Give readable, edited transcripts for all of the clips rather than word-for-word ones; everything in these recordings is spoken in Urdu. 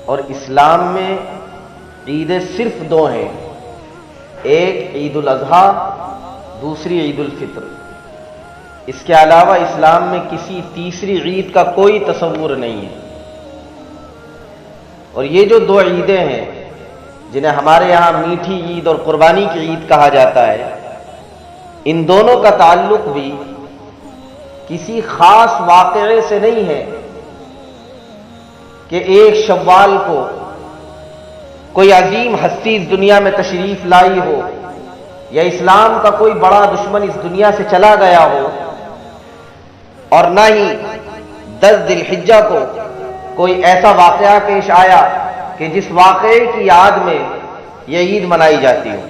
اور اسلام میں عیدیں صرف دو ہیں، ایک عید الاضحیٰ، دوسری عید الفطر۔ اس کے علاوہ اسلام میں کسی تیسری عید کا کوئی تصور نہیں ہے۔ اور یہ جو دو عیدیں ہیں جنہیں ہمارے یہاں میٹھی عید اور قربانی کی عید کہا جاتا ہے، ان دونوں کا تعلق بھی کسی خاص واقعے سے نہیں ہے کہ ایک شوال کو کوئی عظیم ہستی اس دنیا میں تشریف لائی ہو، یا اسلام کا کوئی بڑا دشمن اس دنیا سے چلا گیا ہو، اور نہ ہی 10 ذی الحجہ کو کوئی ایسا واقعہ پیش آیا کہ جس واقعے کی یاد میں یہ عید منائی جاتی ہو،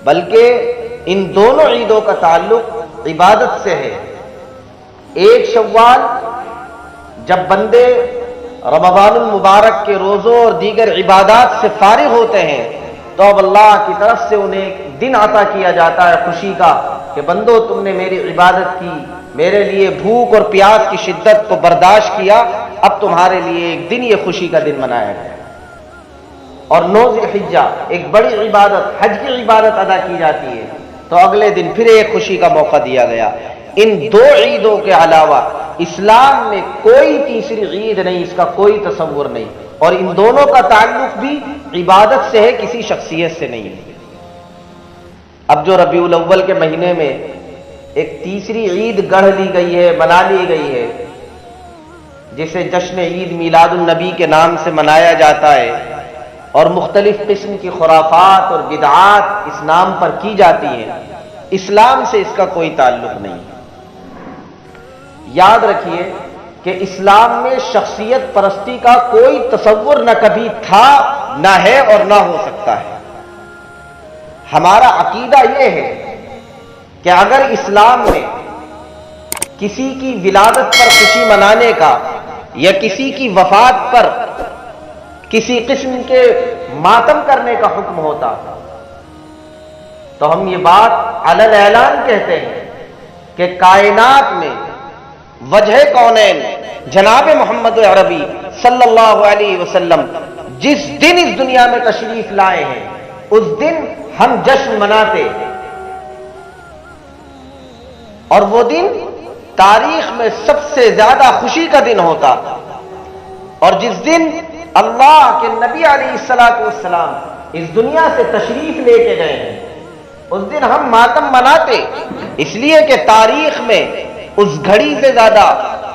بلکہ ان دونوں عیدوں کا تعلق عبادت سے ہے۔ ایک شوال جب بندے رمضان المبارک کے روزوں اور دیگر عبادات سے فارغ ہوتے ہیں تو اب اللہ کی طرف سے انہیں ایک دن عطا کیا جاتا ہے خوشی کا کہ بندو تم نے میری عبادت کی، میرے لیے بھوک اور پیاس کی شدت کو برداشت کیا، اب تمہارے لیے ایک دن یہ خوشی کا دن منایا گیا۔ اور 9 ذی الحجہ ایک بڑی عبادت، حج کی عبادت ادا کی جاتی ہے، تو اگلے دن پھر ایک خوشی کا موقع دیا گیا۔ ان دو عیدوں کے علاوہ اسلام میں کوئی تیسری عید نہیں، اس کا کوئی تصور نہیں، اور ان دونوں کا تعلق بھی عبادت سے ہے، کسی شخصیت سے نہیں ہے۔ اب جو ربیع الاول کے مہینے میں ایک تیسری عید گڑھ لی گئی ہے، بنا لی گئی ہے، جسے جشن عید میلاد النبی کے نام سے منایا جاتا ہے، اور مختلف قسم کی خرافات اور بدعات اس نام پر کی جاتی ہیں، اسلام سے اس کا کوئی تعلق نہیں۔ یاد رکھیے کہ اسلام میں شخصیت پرستی کا کوئی تصور نہ کبھی تھا، نہ ہے اور نہ ہو سکتا ہے۔ ہمارا عقیدہ یہ ہے کہ اگر اسلام میں کسی کی ولادت پر خوشی منانے کا یا کسی کی وفات پر کسی قسم کے ماتم کرنے کا حکم ہوتا تو ہم یہ بات علی الاعلان کہتے ہیں کہ کائنات میں وجہ کونین جناب محمد عربی صلی اللہ علیہ وسلم جس دن اس دنیا میں تشریف لائے ہیں اس دن ہم جشن مناتے، اور وہ دن تاریخ میں سب سے زیادہ خوشی کا دن ہوتا، اور جس دن اللہ کے نبی علیہ الصلوۃ والسلام اس دنیا سے تشریف لے کے گئے ہیں اس دن ہم ماتم مناتے، اس لیے کہ تاریخ میں اس گھڑی سے زیادہ،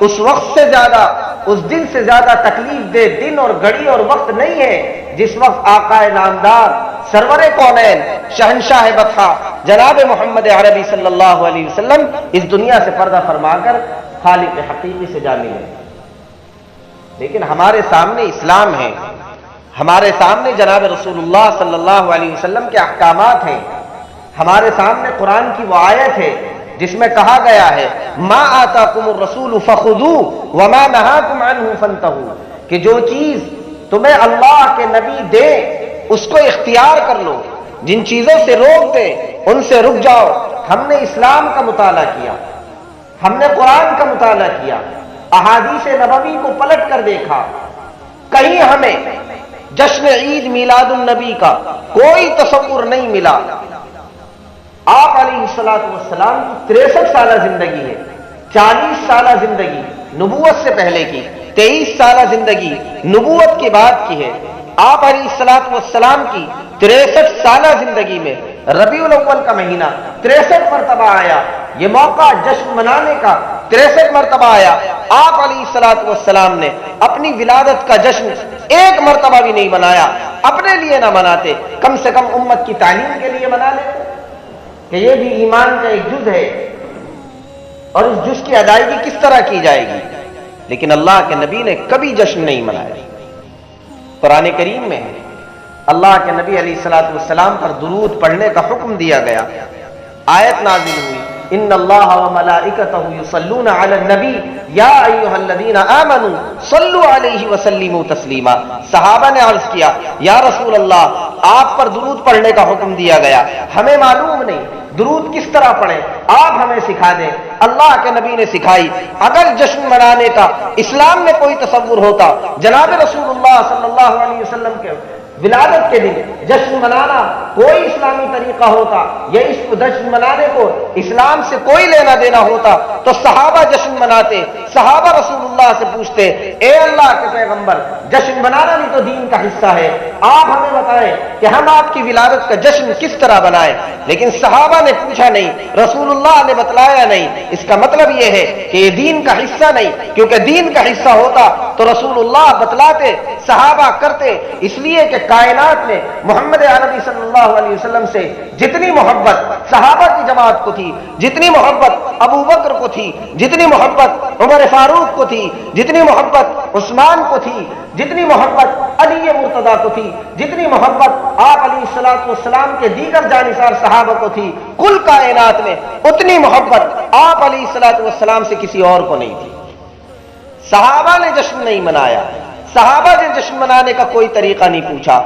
اس وقت سے زیادہ، اس دن سے زیادہ تکلیف دہ دن اور گھڑی اور وقت نہیں ہے جس وقت آقا نامدار سرور کونین شہنشاہ بطحا جناب محمد عربی صلی اللہ علیہ وسلم اس دنیا سے پردہ فرما کر خالق حقیقی سے جا ملے۔ لیکن ہمارے سامنے اسلام ہے، ہمارے سامنے جناب رسول اللہ صلی اللہ علیہ وسلم کے احکامات ہیں، ہمارے سامنے قرآن کی وہ آیت ہے جس میں کہا گیا ہے ما آتاکم الرسول فخذوہ وما نہاکم عنہ فانتہوا، کہ جو چیز تمہیں اللہ کے نبی دے اس کو اختیار کر لو، جن چیزوں سے روک دے ان سے رک جاؤ۔ ہم نے اسلام کا مطالعہ کیا، ہم نے قرآن کا مطالعہ کیا، احادیث نبوی کو پلٹ کر دیکھا، کہیں ہمیں جشن عید میلاد النبی کا کوئی تصور نہیں ملا۔ آپ علیہ السلام کی 63 سالہ زندگی ہے، 40 سالہ زندگی نبوت سے پہلے کی، 23 سالہ زندگی نبوت کے بعد کی ہے۔ آپ علیہ السلام کی 63 سالہ زندگی میں ربیع الاول کا مہینہ 63 مرتبہ آیا، یہ موقع جشن منانے کا 63 مرتبہ آیا۔ آپ علیہ السلام نے اپنی ولادت کا جشن ایک مرتبہ بھی نہیں منایا، اپنے لیے نہ مناتے، کم سے کم امت کی تعلیم کے لیے منا لیتے کہ یہ بھی ایمان کا ایک جز ہے، اور اس جز کی ادائیگی کس طرح کی جائے گی۔ لیکن اللہ کے نبی نے کبھی جشن نہیں منایا۔ قرآن کریم میں اللہ کے نبی علیہ السلام پر درود پڑھنے کا حکم دیا گیا، آیت نازل ہوئی ان اللہ وملائکتہ یصلون علی النبی یا ایھا الذین آمنوا صلوا علیہ وسلموا تسلیما۔ صحابہ نے عرض کیا یا رسول اللہ آپ پر درود پڑھنے کا حکم دیا گیا، ہمیں معلوم نہیں درود کس طرح پڑھیں، آپ ہمیں سکھا دیں۔ اللہ کے نبی نے سکھائی۔ اگر جشن منانے کا اسلام میں کوئی تصور ہوتا، جناب رسول اللہ صلی اللہ علیہ وسلم کے ولادت کے دن جشن منانا کوئی اسلامی طریقہ ہوتا، یا اس جشن منانے کو اسلام سے کوئی لینا دینا ہوتا تو صحابہ جشن مناتے، صحابہ رسول اللہ سے پوچھتے اے اللہ کے پیغمبر جشن منانا بھی تو دین کا حصہ ہے، آپ ہمیں بتائیں کہ ہم آپ کی ولادت کا جشن کس طرح بنائیں۔ لیکن صحابہ نے پوچھا نہیں، رسول اللہ نے بتلایا نہیں۔ اس کا مطلب یہ ہے کہ یہ دین کا حصہ نہیں، کیونکہ دین کا حصہ ہوتا تو رسول اللہ بتلاتے، صحابہ کرتے۔ اس لیے کہ کائنات میں محمد عربی صلی اللہ علیہ وسلم سے جتنی محبت صحابہ کی جماعت کو تھی، جتنی محبت ابو بکر کو تھی، جتنی محبت عمر فاروق کو تھی، جتنی محبت عثمان کو تھی، جتنی محبت علی مرتضیٰ کو تھی، جتنی محبت آپ علیہ الصلوۃ والسلام کے دیگر جانثار صحابہ کو تھی، کل کائنات میں اتنی محبت آپ علیہ الصلوۃ والسلام سے کسی اور کو نہیں تھی۔ صحابہ نے جشن نہیں منایا، صحابہ نے جشن منانے کا کوئی طریقہ نہیں پوچھا۔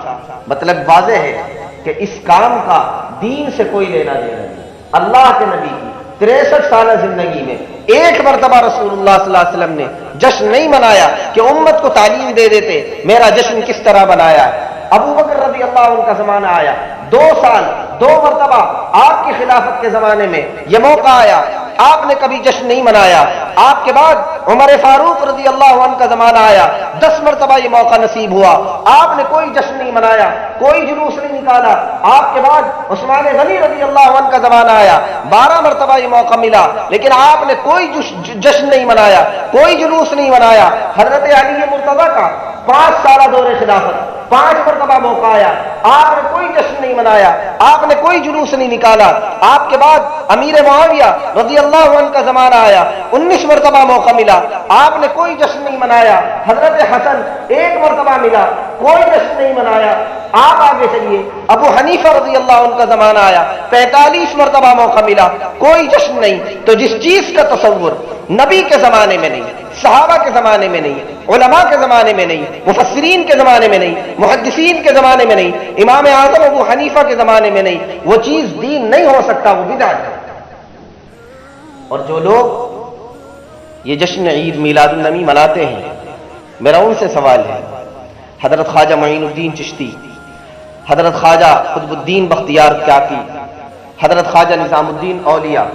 مطلب واضح ہے کہ اس کام کا دین سے کوئی لینا دینا نہیں۔ اللہ کے نبی کی 63 سالہ زندگی میں ایک مرتبہ رسول اللہ صلی اللہ علیہ وسلم نے جشن نہیں منایا کہ امت کو تعلیم دے دیتے میرا جشن کس طرح بنایا ہے۔ ابو بکر رضی اللہ عنہ کا زمانہ آیا، 2 سال 2 مرتبہ آپ کی خلافت کے زمانے میں یہ موقع آیا، آپ نے کبھی جشن نہیں منایا۔ آپ کے بعد عمر فاروق رضی اللہ عنہ کا زمانہ آیا، 10 مرتبہ یہ موقع نصیب ہوا، آپ نے کوئی جشن نہیں منایا، کوئی جلوس نہیں نکالا۔ آپ کے بعد عثمان غنی رضی اللہ عنہ کا زمانہ آیا، 12 مرتبہ یہ موقع ملا، لیکن آپ نے کوئی جشن نہیں منایا، کوئی جلوس نہیں منایا۔ حضرت علی مرتضیٰ کا 5 سالہ دور خلافت، 5 مرتبہ موقع آیا، آپ نے کوئی جشن نہیں منایا، آپ نے کوئی جلوس نہیں نکالا۔ آپ کے بعد امیر معاویہ رضی اللہ عنہ کا زمانہ آیا، 19 مرتبہ موقع ملا، آپ نے کوئی جشن نہیں منایا۔ حضرت حسن 1 مرتبہ ملا، کوئی جشن نہیں منایا۔ آپ آگے چلیے، ابو حنیفہ رضی اللہ عنہ کا زمانہ آیا، 45 مرتبہ موقع ملا، کوئی جشن نہیں۔ تو جس چیز کا تصور نبی کے زمانے میں نہیں، صحابہ کے زمانے میں نہیں، علماء کے زمانے میں نہیں، مفسرین کے زمانے میں نہیں، محدثین کے زمانے میں نہیں، امام اعظم ابو حنیفہ کے زمانے میں نہیں، وہ چیز دین نہیں ہو سکتا، وہ بدعت ہے۔ اور جو لوگ یہ جشن عید میلاد النبی مناتے ہیں، میرا ان سے سوال ہے، حضرت خواجہ معین الدین چشتی، حضرت خواجہ قطب الدین بختیار کاکی، حضرت خواجہ نظام الدین اولیاء،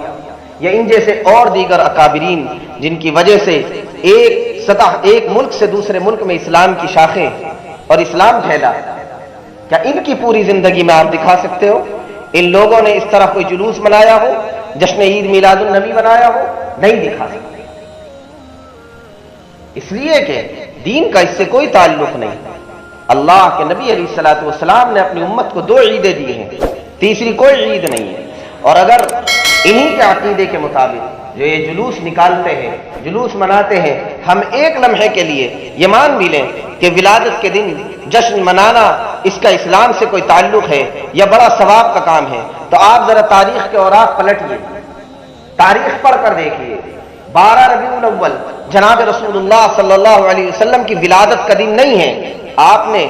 یا ان جیسے اور دیگر اکابرین جن کی وجہ سے ایک ملک سے دوسرے ملک میں اسلام کی شاخیں اور اسلام پھیلا، کیا ان کی پوری زندگی میں آپ دکھا سکتے ہو ان لوگوں نے اس طرح کوئی جلوس منایا ہو، جشن عید میلاد النبی منایا ہو؟ نہیں دکھا سکتے، اس لیے کہ دین کا اس سے کوئی تعلق نہیں۔ اللہ کے نبی علیہ الصلوۃ والسلام نے اپنی امت کو 2 عیدیں دی ہیں، تیسری کوئی عید نہیں ہے۔ اور اگر انہی کے عقیدے کے مطابق جو یہ جلوس نکالتے ہیں، جلوس مناتے ہیں، ہم ایک لمحے کے لیے یہ مان بھی لیں کہ ولادت کے دن جشن منانا اس کا اسلام سے کوئی تعلق ہے یا بڑا ثواب کا کام ہے، تو آپ ذرا تاریخ کے اوراق پلٹیے، تاریخ پڑھ کر دیکھیے۔ 12 ربیع الاول جناب رسول اللہ صلی اللہ علیہ وسلم کی ولادت کا دن نہیں ہے۔ آپ نے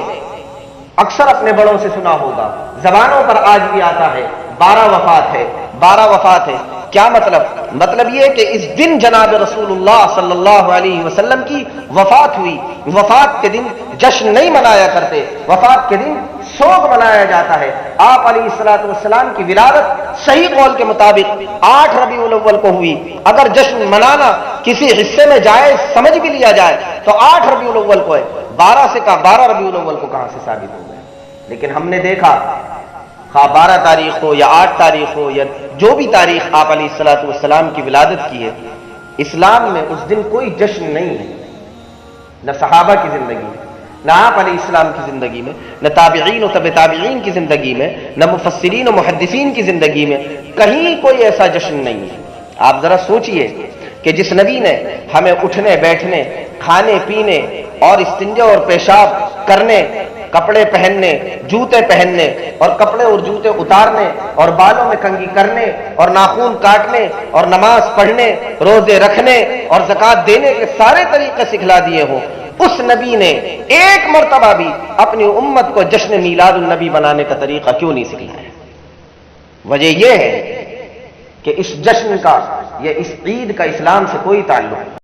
اکثر اپنے بڑوں سے سنا ہوگا، زبانوں پر آج بھی آتا ہے 12 وفات ہے، 12 وفات ہے۔ کیا مطلب؟ مطلب یہ کہ اس دن جناب رسول اللہ صلی اللہ علیہ وسلم کی وفات ہوئی۔ وفات کے دن جشن نہیں منایا کرتے، وفات کے دن سوگ منایا جاتا ہے۔ آپ علیہ الصلوۃ والسلام کی ولادت صحیح قول کے مطابق 8 ربیع الاول کو ہوئی۔ اگر جشن منانا کسی حصے میں جائز سمجھ بھی لیا جائے تو 8 ربیع الاول کو ہے، 12 سے کہا 12 ربیع الاول کو کہاں سے ثابت ہو گیا؟ لیکن ہم نے دیکھا، خواہ 12 تاریخ ہو یا 8 تاریخ ہو یا جو بھی تاریخ آپ علیہ الصلوۃ والسلام کی ولادت کی ہے، اسلام میں اس دن کوئی جشن نہیں ہے، نہ صحابہ کی زندگی میں، نہ آپ علیہ السلام کی زندگی میں، نہ تابعین و تبع تابعین کی زندگی میں، نہ مفسرین و محدثین کی زندگی میں، کہیں کوئی ایسا جشن نہیں ہے۔ آپ ذرا سوچئے کہ جس نبی نے ہمیں اٹھنے بیٹھنے، کھانے پینے اور استنجا اور پیشاب کرنے کپڑے پہننے، جوتے پہننے اور کپڑے اور جوتے اتارنے اور بالوں میں کنگھی کرنے اور ناخن کاٹنے اور نماز پڑھنے، روزے رکھنے اور زکوٰۃ دینے کے سارے طریقے سکھلا دیے ہوں، اس نبی نے ایک مرتبہ بھی اپنی امت کو جشن میلاد النبی بنانے کا طریقہ کیوں نہیں سکھلایا؟ وجہ یہ ہے کہ اس جشن کا یا اس عید کا اسلام سے کوئی تعلق نہیں۔